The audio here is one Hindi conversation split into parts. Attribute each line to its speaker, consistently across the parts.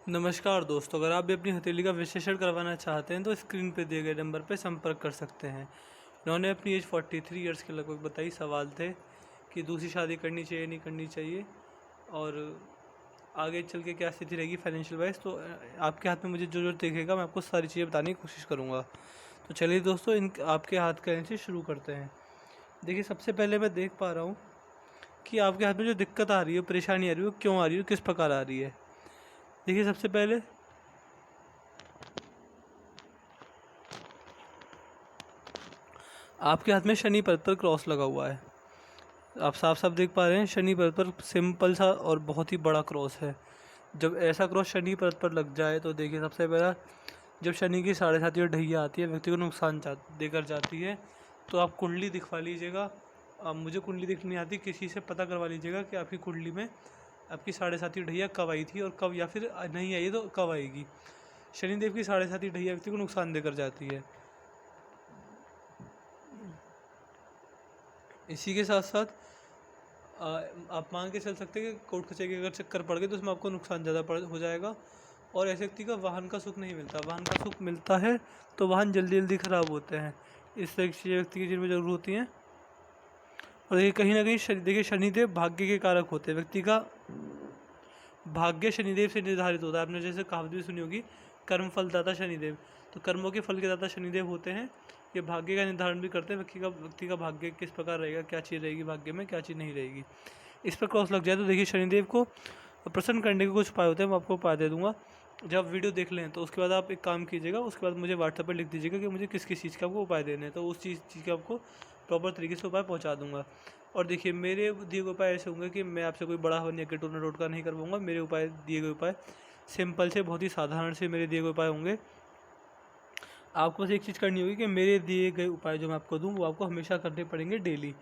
Speaker 1: नमस्कार दोस्तों, अगर आप भी अपनी हथेली का विश्लेषण करवाना चाहते हैं तो स्क्रीन पे दिए गए नंबर पर संपर्क कर सकते हैं। इन्होंने अपनी एज 43 ईयर्स के लगभग बताई। सवाल थे कि दूसरी शादी करनी चाहिए नहीं करनी चाहिए और आगे चल के क्या स्थिति रहेगी फाइनेंशियल वाइज। तो आपके हाथ में मुझे जो दिखेगा मैं आपको सारी चीज़ें बताने की कोशिश करूँगा। तो चलिए दोस्तों, इन आपके हाथ कहने से शुरू करते हैं। देखिए, सबसे पहले मैं देख पा रहा हूँ कि आपके हाथ में जो दिक्कत आ रही है, परेशानी आ रही है, वो क्यों आ रही है, किस प्रकार आ रही है। देखिए, सबसे पहले आपके हाथ में शनि पर्वत पर क्रॉस लगा हुआ है। आप साफ साफ देख पा रहे हैं, शनि पर्वत पर सिंपल सा और बहुत ही बड़ा क्रॉस है। जब ऐसा क्रॉस शनि पर्वत पर लग जाए तो देखिए, सबसे पहला, जब शनि की 7.5 और ढैया आती है, व्यक्ति को नुकसान देकर जाती है। तो आप कुंडली दिखवा लीजिएगा। मुझे कुंडली दिख नहीं आती, किसी से पता करवा लीजिएगा कि आपकी कुंडली में आपकी 7.5 ढैया कब आई थी और कब, या फिर नहीं आई तो कब आएगी। शनिदेव की 7.5 ढैया व्यक्ति को नुकसान देकर जाती है। इसी के साथ साथ आप मान के चल सकते हैं कि कोर्ट कचहरी अगर चक्कर पड़ गए तो उसमें आपको नुकसान ज़्यादा हो जाएगा। और ऐसे व्यक्ति का वाहन का सुख नहीं मिलता। वाहन का सुख मिलता है तो वाहन जल्दी जल्दी ख़राब होते हैं। इस तरह की चीज़ें व्यक्ति की जिनमें ज़रूर होती हैं। और ये कहीं ना कहीं देखिए, शनिदेव भाग्य के कारक होते हैं। व्यक्ति का भाग्य शनिदेव से निर्धारित होता है। आपने जैसे कहावत भी सुनी होगी, कर्म फलदाता शनिदेव। तो कर्मों के फल के दाता शनिदेव होते हैं। ये भाग्य का निर्धारण भी करते हैं। व्यक्ति का भाग्य किस प्रकार रहेगा, क्या चीज़ रहेगी भाग्य में, क्या चीज़ नहीं रहेगी। इस पर क्रॉस लग जाए तो देखिए, शनिदेव को प्रसन्न करने के कुछ उपाय होते हैं, मैं आपको उपाय दे दूंगा। जब आप वीडियो देख लें तो उसके बाद आप एक काम कीजिएगा, उसके बाद मुझे व्हाट्सएप पर लिख दीजिएगा कि मुझे किस किस चीज़ के आपको उपाय देने हैं। तो उस चीज़ के आपको प्रॉपर तरीके से उपाय पहुँचा दूँगा। और देखिए, मेरे दिए गए उपाय ऐसे होंगे कि मैं आपसे कोई बड़ा होने के टोना टोटका नहीं करवाऊँगा। मेरे उपाय, दिए गए उपाय सिंपल से, बहुत ही साधारण से मेरे दिए गए उपाय होंगे। आपको बस एक चीज़ करनी होगी कि मेरे दिए गए उपाय जो मैं आपको दूँ वो आपको हमेशा करने पड़ेंगे डेली।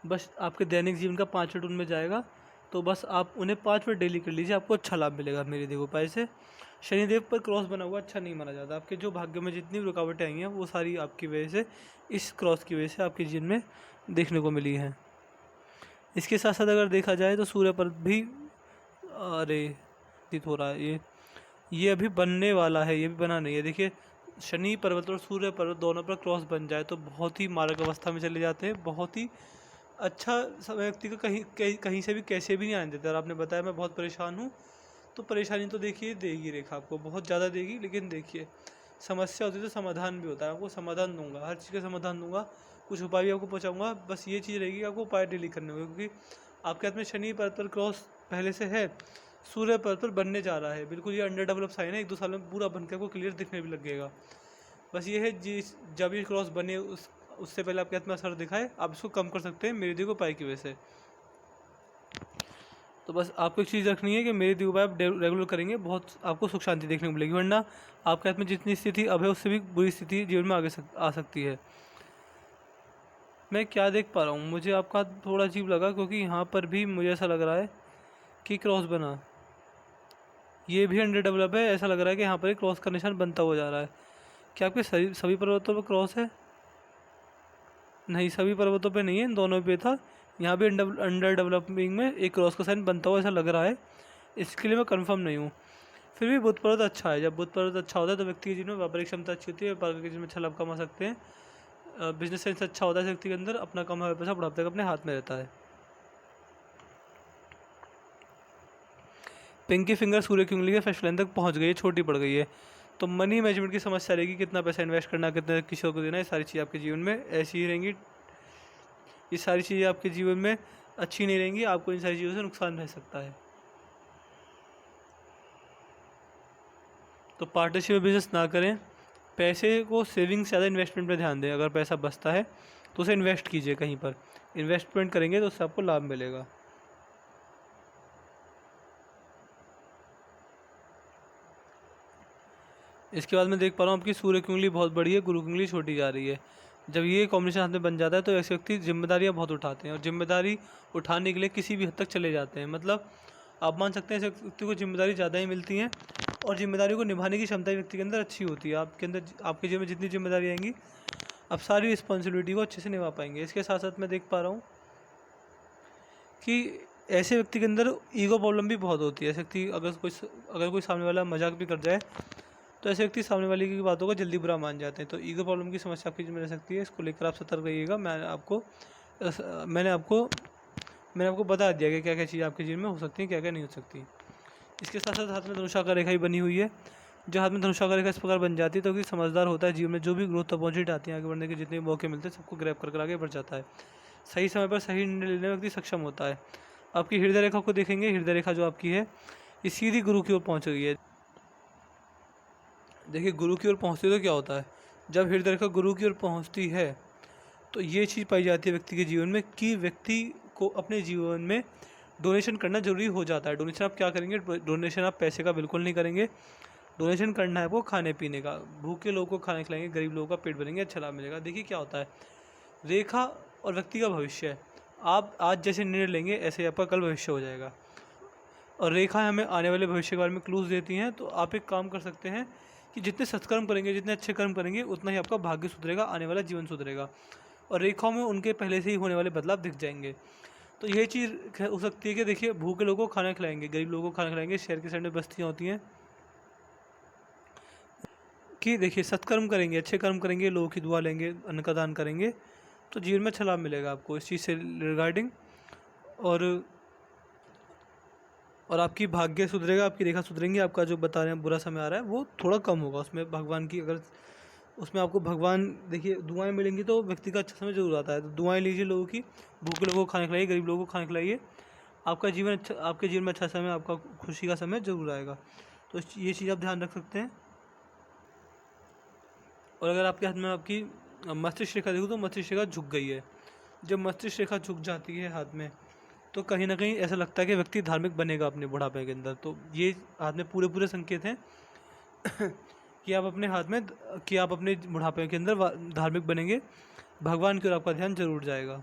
Speaker 1: बस आपके दैनिक जीवन का 5 मिनट उनमें जाएगा। तो बस आप उन्हें 5 मिनट डेली कर लीजिए, आपको अच्छा लाभ मिलेगा मेरे दिए गए उपाय से। शनिदेव पर क्रॉस बना हुआ अच्छा नहीं माना जाता। आपके जो भाग्य में जितनी भी रुकावटें आई हैं वो सारी आपकी वजह से, इस क्रॉस की वजह से आपके जीवन में देखने को मिली हैं। इसके साथ साथ अगर देखा जाए तो सूर्य पर भी, अरे हो रहा है ये अभी बनने वाला है, ये भी बना नहीं है। देखिए, शनि पर्वत और सूर्य पर्वत दोनों पर क्रॉस बन जाए तो बहुत ही मारक अवस्था में चले जाते हैं। बहुत ही अच्छा समय व्यक्ति को कहीं से भी कैसे भी नहीं आने देता। और आपने बताया मैं बहुत परेशान हूँ, तो परेशानी तो देखिए देगी रेखा, आपको बहुत ज़्यादा देगी। लेकिन देखिए, समस्या होती है तो समाधान भी होता है। आपको समाधान दूंगा, हर चीज़ का समाधान दूंगा, कुछ उपाय भी आपको पहुँचाऊँगा। बस ये चीज़ रहेगी कि आपको उपाय डेली करने होंगे, क्योंकि आपके हाथ में शनि पर्वत पर क्रॉस पहले से है, सूर्य पर्वत पर बनने जा रहा है। बिल्कुल ये अंडर डेवलप साइन है, 1-2 साल में पूरा बनकर आपको क्लियर दिखने भी लगेगा। बस ये है जी, जब ये क्रॉस बने उससे पहले आपके हाथ में असर दिखाए, आप इसको कम कर सकते हैं मेरे दिए गए उपाय की वजह से। तो बस आपको एक चीज़ रखनी है कि मेरे दिए उपाय आप रेगुलर करेंगे, बहुत आपको सुख शांति देखने को मिलेगी। वरना आपके हाथ में जितनी स्थिति अब है उससे भी बुरी स्थिति जीवन में आगे आ सकती है। मैं क्या देख पा रहा हूँ, मुझे आपका थोड़ा अजीब लगा, क्योंकि यहाँ पर भी मुझे ऐसा लग रहा है कि क्रॉस बना, ये भी अंडर डेवलप है। ऐसा लग रहा है कि यहाँ पर एक क्रॉस का निशान बनता हुआ जा रहा है। क्या आपके सभी पर्वतों पर क्रॉस है? नहीं, सभी पर्वतों पे नहीं है, इन दोनों पे था। यहाँ भी अंडर डेवलपिंग में एक क्रॉस का साइन बनता हुआ ऐसा लग रहा है। इसके लिए मैं कंफर्म नहीं हूँ। फिर भी बुध पर्वत अच्छा है। जब बुध पर्वत अच्छा होता है तो व्यक्ति के जीवन में व्यापारिक क्षमता अच्छी होती है, व्यापार के जीवन में अच्छा लाभ कमा सकते हैं। बिजनेस सेंस अच्छा होता है व्यक्ति के अंदर, अपना कमा हुआ पैसा बुढ़ापे तक अपने हाथ में रहता है। पिंकी फिंगर सूर्य की उंगली के फर्स्ट लाइन तक पहुँच गई है, छोटी पड़ गई है। तो मनी मैनेजमेंट की समस्या रहेगी, कितना पैसा इन्वेस्ट करना, कितना किसी को देना, ये सारी चीज़ें आपके जीवन में ऐसी ही रहेंगी। ये सारी चीज़ें आपके जीवन में अच्छी नहीं रहेंगी, आपको इन सारी चीज़ों से नुकसान रह सकता है। तो पार्टनरशिप में बिजनेस ना करें। पैसे को सेविंग से ज़्यादा इन्वेस्टमेंट पर ध्यान दें। अगर पैसा बचता है तो उसे इन्वेस्ट कीजिए कहीं पर। इन्वेस्टमेंट करेंगे तो उससे आपको लाभ मिलेगा। इसके बाद मैं देख पा रहा हूँ आपकी सूर्य की उंगली बहुत बड़ी है, गुरु की उंगली छोटी जा रही है। जब ये कॉम्बिनेशन हाथ में बन जाता है तो ऐसे व्यक्ति जिम्मेदारियाँ बहुत उठाते हैं और जिम्मेदारी उठाने के लिए किसी भी हद तक चले जाते हैं। मतलब आप मान सकते हैं ऐसे व्यक्ति को जिम्मेदारी ज़्यादा ही मिलती हैं और जिम्मेदारी को निभाने की क्षमता व्यक्ति के अंदर अच्छी होती है। आपके अंदर, आपके जीवन में जितनी जिम्मेदारी आएंगी, आप सारी रिस्पॉन्सिबिलिटी को अच्छे से निभा पाएंगे। इसके साथ साथ मैं देख पा रहा हूँ कि ऐसे व्यक्ति के अंदर ईगो प्रॉब्लम भी बहुत होती है। ऐसे व्यक्ति अगर कोई सामने वाला मजाक भी कर जाए तो ऐसे व्यक्ति सामने वाले की बातों को जल्दी बुरा मान जाते हैं। तो ईगो प्रॉब्लम की समस्या आपकी जिसमें रह सकती है, इसको लेकर आप सतर्क रहिएगा। मैंने आपको बता दिया कि क्या क्या चीज़ आपके जीवन में हो सकती है, क्या क्या नहीं हो सकती। इसके साथ साथ हाथ में धनुषाकार रेखा ही बनी हुई है। जो हाथ में धनुषाकार रेखा इस प्रकार बन जाती है तो कि समझदार होता है, जीवन में जो भी ग्रोथ अपॉर्चुनिटी आती है, आगे बढ़ने के जितने भी मौके मिलते हैं सबको ग्रैब कर आगे बढ़ जाता है। सही समय पर सही निर्णय लेने में व्यक्ति सक्षम होता है। आपकी हृदय रेखा को देखेंगे, हृदय रेखा जो आपकी है ये सीधी गुरु की ओर पहुँच गई है। देखिए गुरु की ओर पहुँचती है तो क्या होता है, जब हृदय रेखा गुरु की ओर पहुँचती है तो ये चीज़ पाई जाती है व्यक्ति के जीवन में कि व्यक्ति को अपने जीवन में डोनेशन करना जरूरी हो जाता है। डोनेशन आप क्या करेंगे, डोनेशन आप पैसे का बिल्कुल नहीं करेंगे। डोनेशन करना है आपको खाने पीने का, भूखे लोगों को खाने खिलाएंगे, गरीब लोगों का पेट भरेंगे, अच्छा लाभ मिलेगा। देखिए क्या होता है, रेखा और व्यक्ति का भविष्य है। आप आज जैसे निर्णय लेंगे ऐसे ही आपका कल भविष्य हो जाएगा। और रेखा हमें आने वाले भविष्य के बारे में क्लूज देती हैं। तो आप एक काम कर सकते हैं कि जितने सत्कर्म करेंगे, जितने अच्छे कर्म करेंगे, उतना ही आपका भाग्य सुधरेगा, आने वाला जीवन सुधरेगा। और रेखाओं में उनके पहले से ही होने वाले बदलाव दिख जाएंगे। तो यही चीज़ हो सकती है कि देखिए भूखे लोगों को खाना खिलाएंगे, गरीब लोगों को खाना खिलाएंगे, शहर के साइड में बस्तियाँ होती हैं कि देखिए सत्कर्म करेंगे, अच्छे कर्म करेंगे, लोगों की दुआ लेंगे, अन्न का दान करेंगे, तो जीवन में अच्छा लाभ मिलेगा आपको इस चीज़ से रिगार्डिंग। और आपकी भाग्य सुधरेगा, आपकी रेखा सुधरेंगी, आपका जो बता रहे हैं बुरा समय आ रहा है वो थोड़ा कम होगा। उसमें भगवान की अगर उसमें आपको भगवान देखिए दुआएं मिलेंगी तो व्यक्ति का अच्छा समय जरूर आता है। तो दुआएं लीजिए लोगों की, भूखे लोगों को खाना खिलाइए, गरीब लोगों को खाना खिलाइए, आपका जीवन अच्छा, आपके जीवन में अच्छा समय, आपका खुशी का समय जरूर आएगा। तो ये चीज़ आप ध्यान रख सकते हैं। और अगर आपके हाथ में आपकी मस्तिष्क रेखा देखो तो मस्तिष्क रेखा झुक गई है। जब मस्तिष्क रेखा झुक जाती है हाथ में तो कहीं ना कहीं ऐसा लगता है कि व्यक्ति धार्मिक बनेगा अपने बुढ़ापे के अंदर। तो ये हाथ में पूरे पूरे संकेत हैं कि आप अपने हाथ में कि आप अपने बुढ़ापे के अंदर धार्मिक बनेंगे, भगवान की ओर आपका ध्यान जरूर जाएगा।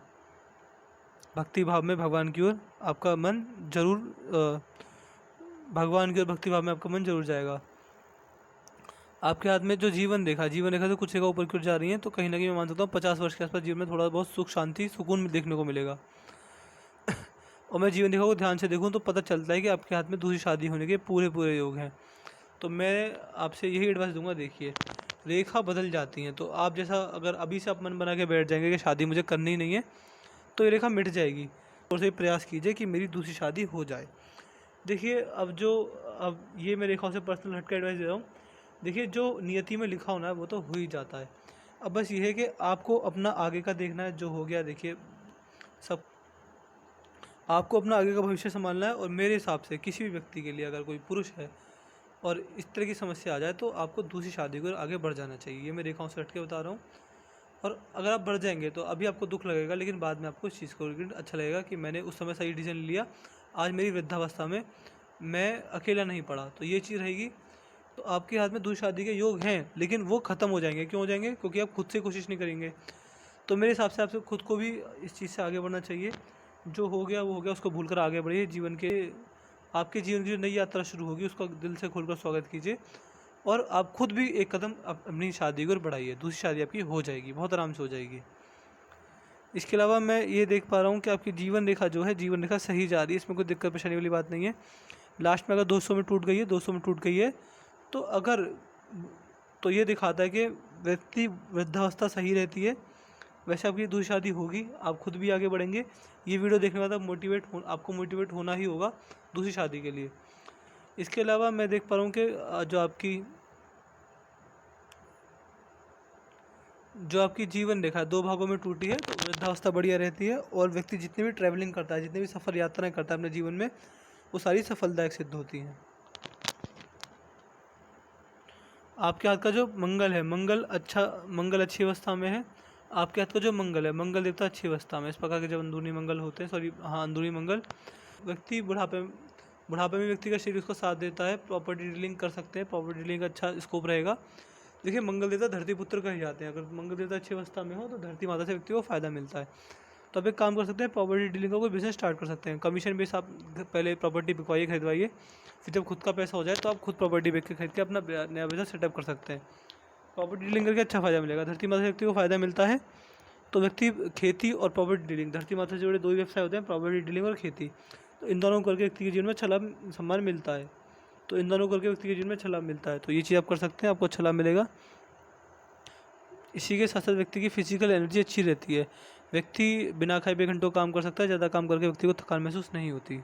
Speaker 1: भक्ति भाव में भगवान की ओर आपका मन जरूर भगवान की ओर भक्ति भाव में आपका मन जरूर जाएगा। आपके हाथ में जो जीवन रेखा तो कुछ जगह ऊपर की ओर जा रही है। तो कहीं ना कहीं मैं मान सकता हूँ 50 वर्ष के आसपास जीवन में थोड़ा बहुत सुख शांति सुकून देखने को मिलेगा। और मैं जीवन रेखा को ध्यान से देखूँ तो पता चलता है कि आपके हाथ में दूसरी शादी होने के पूरे योग हैं। तो मैं आपसे यही एडवाइस दूंगा, देखिए रेखा बदल जाती हैं तो आप जैसा अगर अभी से आप मन बना के बैठ जाएंगे कि शादी मुझे करनी नहीं है तो ये रेखा मिट जाएगी। और से प्रयास कीजिए कि मेरी दूसरी शादी हो जाए। देखिए अब ये मैं रेखाओं से पर्सनल हटकर एडवाइस दे रहा हूँ। देखिए जो नियति में लिखा होना है वो तो हो ही जाता है। अब बस ये है कि आपको अपना आगे का देखना है, जो हो गया देखिए सब, आपको अपना आगे का भविष्य संभालना है। और मेरे हिसाब से किसी भी व्यक्ति के लिए अगर कोई पुरुष है और इस तरह की समस्या आ जाए तो आपको दूसरी शादी को आगे बढ़ जाना चाहिए। ये मैं रेखाओं से हट के बता रहा हूँ। और अगर आप बढ़ जाएंगे तो अभी आपको दुख लगेगा, लेकिन बाद में आपको इस चीज़ को अच्छा लगेगा कि मैंने उस समय सही डिसीजन लिया, आज मेरी वृद्धावस्था में मैं अकेला नहीं पड़ा। तो ये चीज़ रहेगी। तो आपके हाथ में दूसरी शादी के योग हैं, लेकिन वो ख़त्म हो जाएंगे। क्यों हो जाएंगे? क्योंकि आप खुद से कोशिश नहीं करेंगे। तो मेरे हिसाब से आपसे खुद को भी इस चीज़ से आगे बढ़ना चाहिए। जो हो गया वो हो गया, उसको भूलकर आगे बढ़िए। आपके जीवन की जो नई यात्रा शुरू होगी उसका दिल से खोलकर स्वागत कीजिए। और आप खुद भी एक कदम अपनी शादी को बढ़ाइए। दूसरी शादी आपकी हो जाएगी, बहुत आराम से हो जाएगी। इसके अलावा मैं ये देख पा रहा हूँ कि आपकी जीवन रेखा जो है, जीवन रेखा सही जा रही है, इसमें कोई दिक्कत परेशानी वाली बात नहीं है। लास्ट में अगर 200 में टूट गई है तो ये दिखाता है कि व्यक्ति वृद्धावस्था सही रहती है। वैसे आपकी दूसरी शादी होगी, आप खुद भी आगे बढ़ेंगे। ये वीडियो देखने के बाद आपको मोटिवेट होना ही होगा दूसरी शादी के लिए। इसके अलावा मैं देख पा रहा हूँ कि जो आपकी जीवन रेखा 2 भागों में टूटी है, तो वृद्धावस्था बढ़िया रहती है। और व्यक्ति जितनी भी ट्रैवलिंग करता है, जितनी भी सफ़र यात्राएं करता है अपने जीवन में, वो सारी सफलदायक सिद्ध होती हैं। आपके हाथ का जो मंगल है, मंगल अच्छी अवस्था में है। आपके हाथ का जो मंगल है, मंगल देवता अच्छी अवस्था में। इस प्रकार के जब अंदरूनी मंगल होते हैं, अंदरूनी मंगल, व्यक्ति बुढ़ापे में व्यक्ति का शरीर उसका साथ देता है। प्रॉपर्टी डीलिंग कर सकते हैं, प्रॉपर्टी डीलिंग का अच्छा स्कोप रहेगा। देखिए मंगल देवता धरती पुत्र कहे जाते हैं। अगर मंगल देवता अच्छी अवस्था में हो तो धरती माता से व्यक्ति को फ़ायदा मिलता है। तो आप एक काम कर सकते हैं, प्रॉपर्टी डीलिंग का कोई बिजनेस स्टार्ट कर सकते हैं। कमीशन बेस आप पहले प्रॉपर्टी बिकवाइए, खरीदवाइए, फिर जब खुद का पैसा हो जाए तो आप खुद प्रॉपर्टी बेच के खरीद के अपना नया बिजनेस सेटअप कर सकते हैं। प्रॉपर्टी डीलिंग करके अच्छा फ़ायदा मिलेगा, धरती माता से व्यक्ति को फ़ायदा मिलता है। तो व्यक्ति खेती और प्रॉपर्टी डीलिंग, धरती माता से जुड़े 2 ही व्यवसाय होते हैं, प्रॉपर्टी डीलिंग और खेती। तो इन दोनों करके व्यक्ति के जीवन में अच्छा लाभ सम्मान मिलता है। तो इन दोनों करके व्यक्ति के जीवन में अच्छा लाभ मिलता है। तो ये चीज़ आप कर सकते हैं, आपको अच्छा लाभ मिलेगा। इसी के साथ साथ व्यक्ति की फिजिकल एनर्जी अच्छी रहती है। व्यक्ति बिना खाए पिए घंटों काम कर सकता है। ज़्यादा काम करके व्यक्ति को थकान महसूस नहीं होती।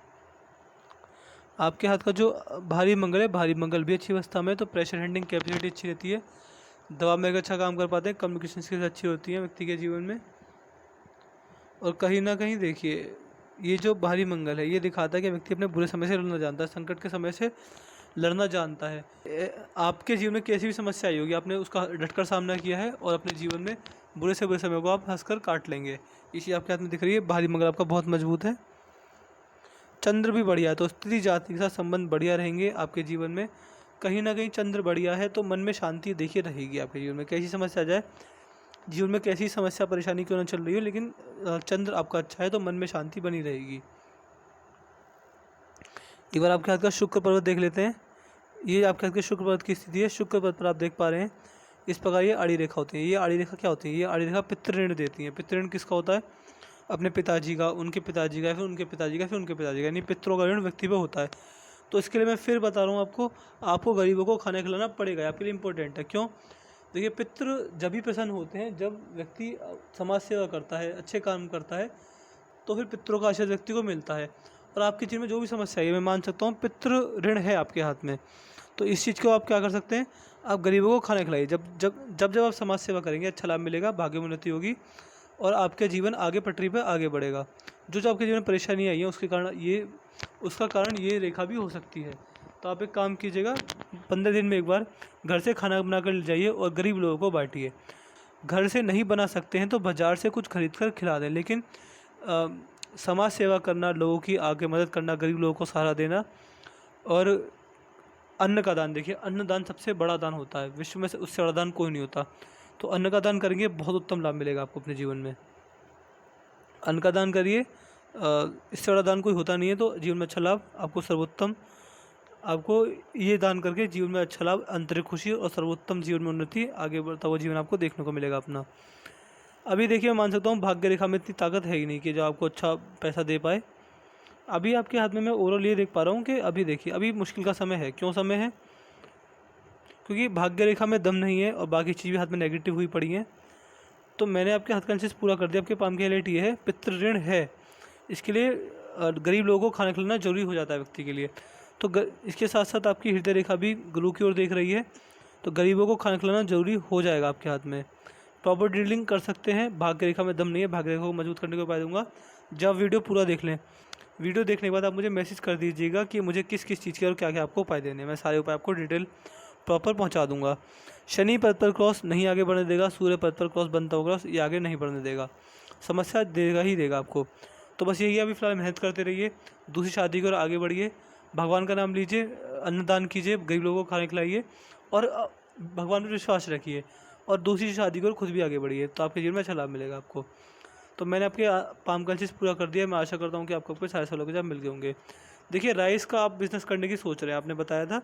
Speaker 1: आपके हाथ का जो भारी मंगल है, भारी मंगल भी अच्छी अवस्था में, तो प्रेशर हैंडलिंग कैपेसिटी अच्छी रहती है। दवा में अच्छा काम कर पाते हैं। कम्युनिकेशन स्किल्स अच्छी होती हैं व्यक्ति के जीवन में। और कहीं ना कहीं देखिए, ये जो भारी मंगल है ये दिखाता है कि व्यक्ति अपने बुरे समय से लड़ना जानता है, संकट के समय से लड़ना जानता है। आपके जीवन में कैसी भी समस्या आई होगी, आपने उसका डटकर सामना किया है और अपने जीवन में बुरे से बुरे समय को आप हंसकर काट लेंगे। ये चीज़ आपके हाथ में दिख रही है। भारी मंगल आपका बहुत मजबूत है। चंद्र भी बढ़िया है, तो स्त्री जाति के साथ संबंध बढ़िया रहेंगे आपके जीवन में। कहीं ना कहीं चंद्र बढ़िया है तो मन में शांति देखिए रहेगी आपके जीवन में। कैसी समस्या आ जाए, जीवन में कैसी समस्या परेशानी क्यों ना चल रही हो, लेकिन चंद्र आपका अच्छा है तो मन में शांति बनी रहेगी। एक बार आपके हाथ का शुक्र पर्वत देख लेते हैं। ये आपके हाथ के शुक्र पर्वत की स्थिति है। शुक्र पर्वत पर आप देख पा रहे हैं इस प्रकार ये आड़ी रेखा होती है। ये आड़ी रेखा क्या होती है? ये आड़ी रेखा पितृ ऋण देती है। पितृ ऋण किसका होता है? अपने पिताजी का, उनके पिताजी का, फिर उनके पिताजी का, फिर उनके पिताजी का, यानी पितरों का ऋण व्यक्ति पे होता है। तो इसके लिए मैं फिर बता रहा हूँ आपको गरीबों को खाना खिलाना पड़ेगा, आपके लिए इंपॉर्टेंट है। क्यों? देखिए, पितृ जब भी प्रसन्न होते हैं जब व्यक्ति समाज सेवा करता है, अच्छे काम करता है, तो फिर पितरों का आशीर्वाद व्यक्ति को मिलता है। और आपके जीवन में जो भी समस्या है, मैं मान सकता हूँ पितृ ऋण है आपके हाथ में। तो इस चीज़ को आप क्या कर सकते हैं, आप गरीबों को खाना खिलाइए। जब जब जब जब आप समाज सेवा करेंगे अच्छा लाभ मिलेगा, भाग्य में उन्नति होगी और आपके जीवन आगे पटरी पर आगे बढ़ेगा। जो आपके जीवन में परेशानी आई है उसका कारण ये रेखा भी हो सकती है। तो आप एक काम कीजिएगा, 15 दिन में एक बार घर से खाना बना कर ले जाइए और गरीब लोगों को बांटिए। घर से नहीं बना सकते हैं तो बाज़ार से कुछ खरीद कर खिला दें, लेकिन समाज सेवा करना, लोगों की आगे मदद करना, गरीब लोगों को सहारा देना और अन्न का दान, देखिए अन्न दान सबसे बड़ा दान होता है, विश्व में से उससे बड़ा दान कोई नहीं होता। तो अन्न का दान करेंगे, बहुत उत्तम लाभ मिलेगा आपको अपने जीवन में। अन्न का दान करिए, इससे बड़ा दान कोई होता नहीं है। तो जीवन में अच्छा लाभ आपको सर्वोत्तम, आपको ये दान करके जीवन में अच्छा लाभ, आंतरिक खुशी और सर्वोत्तम जीवन में उन्नति, आगे बढ़ता हुआ जीवन आपको देखने को मिलेगा अपना। अभी देखिए, मैं मान सकता हूँ भाग्य रेखा में इतनी ताकत है ही नहीं कि जो आपको अच्छा पैसा दे पाए। अभी आपके हाथ में मैं ओवरऑल ये देख पा रहा हूँ कि अभी देखिए, अभी मुश्किल का समय है। क्यों समय है? क्योंकि भाग्य रेखा में दम नहीं है और बाकी चीज़ भी हाथ में नेगेटिव हुई पड़ी हैं। तो मैंने आपके हाथ का एनालिसिस पूरा कर दिया। आपके पाम की हाईलाइट ये है, पितृ ऋण है, इसके लिए गरीब लोगों को खाना खिलाना जरूरी हो जाता है व्यक्ति के लिए। तो इसके साथ साथ आपकी हृदय रेखा भी गुरु की ओर देख रही है, तो गरीबों को खाना खिलाना जरूरी हो जाएगा आपके हाथ में। प्रॉपर ड्रिलिंग कर सकते हैं। भाग्य रेखा में दम नहीं है, भाग्य रेखा को मजबूत करने को उपाय दूंगा। जब वीडियो पूरा देख लें, वीडियो देखने के बाद आप मुझे मैसेज कर दीजिएगा कि मुझे किस किस चीज़ के और क्या क्या आपको उपाय देने हैं। मैं सारे उपाय आपको डिटेल प्रॉपर पहुंचा दूंगा। शनि पद पर क्रॉस नहीं आगे बढ़ने देगा, सूर्य पद पर क्रॉस बनता होगा, ये आगे नहीं बढ़ने देगा, समस्या देगा ही देगा आपको। तो बस यही है, अभी फिलहाल मेहनत करते रहिए, दूसरी शादी की ओर आगे बढ़िए, भगवान का नाम लीजिए, अन्नदान कीजिए, गरीब लोगों को खाने खिलाइए और भगवान पर विश्वास रखिए और दूसरी शादी की ओर खुद भी आगे बढ़िए, तो आपके जीवन में अच्छा लाभ मिलेगा आपको। तो मैंने आपके पाम का चीज़ पूरा कर दिया। मैं आशा करता हूँ कि आपको कोई सारे सवालों के जवाब मिल गए होंगे। देखिए, राइस का आप बिज़नेस करने की सोच रहे हैं, आपने बताया था।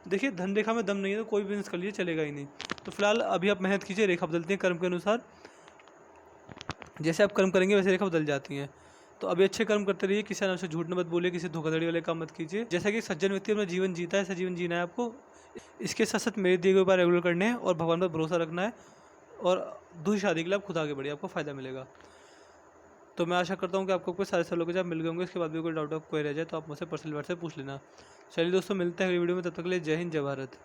Speaker 1: देखिए, धन रेखा में दम नहीं है तो कोई बिज़नेस कर लीजिए, चलेगा ही नहीं। तो फिलहाल अभी आप मेहनत कीजिए, रेखा बदलती है कर्म के अनुसार, जैसे आप कर्म करेंगे वैसे रेखा बदल जाती हैं। तो अभी अच्छे कर्म करते रहिए, किसी नाम से झूठ मत बोलिए, किसी धोखाधड़ी वाले काम मत कीजिए। जैसा कि सज्जन व्यक्ति अपना जीवन जीता है, ऐसा जीवन जीना है आपको। इसके साथ साथ मेरे दिए गए उपाय रेगुलर करने हैं और भगवान पर भरोसा रखना है और दूसरी शादी के लिए आप खुद आगे बढ़िए, आपको फ़ायदा मिलेगा। तो मैं आशा करता हूँ कि आपको कोई सारे सवालों के जवाब मिल गए होंगे। इसके बाद भी कोई डाउट कोई रह जाए तो आप मुझसे पर्सनल वर्ड से पूछ लेना। चलिए दोस्तों, मिलते हैं अगली वीडियो में, तब तक के लिए जय हिंद, जय भारत।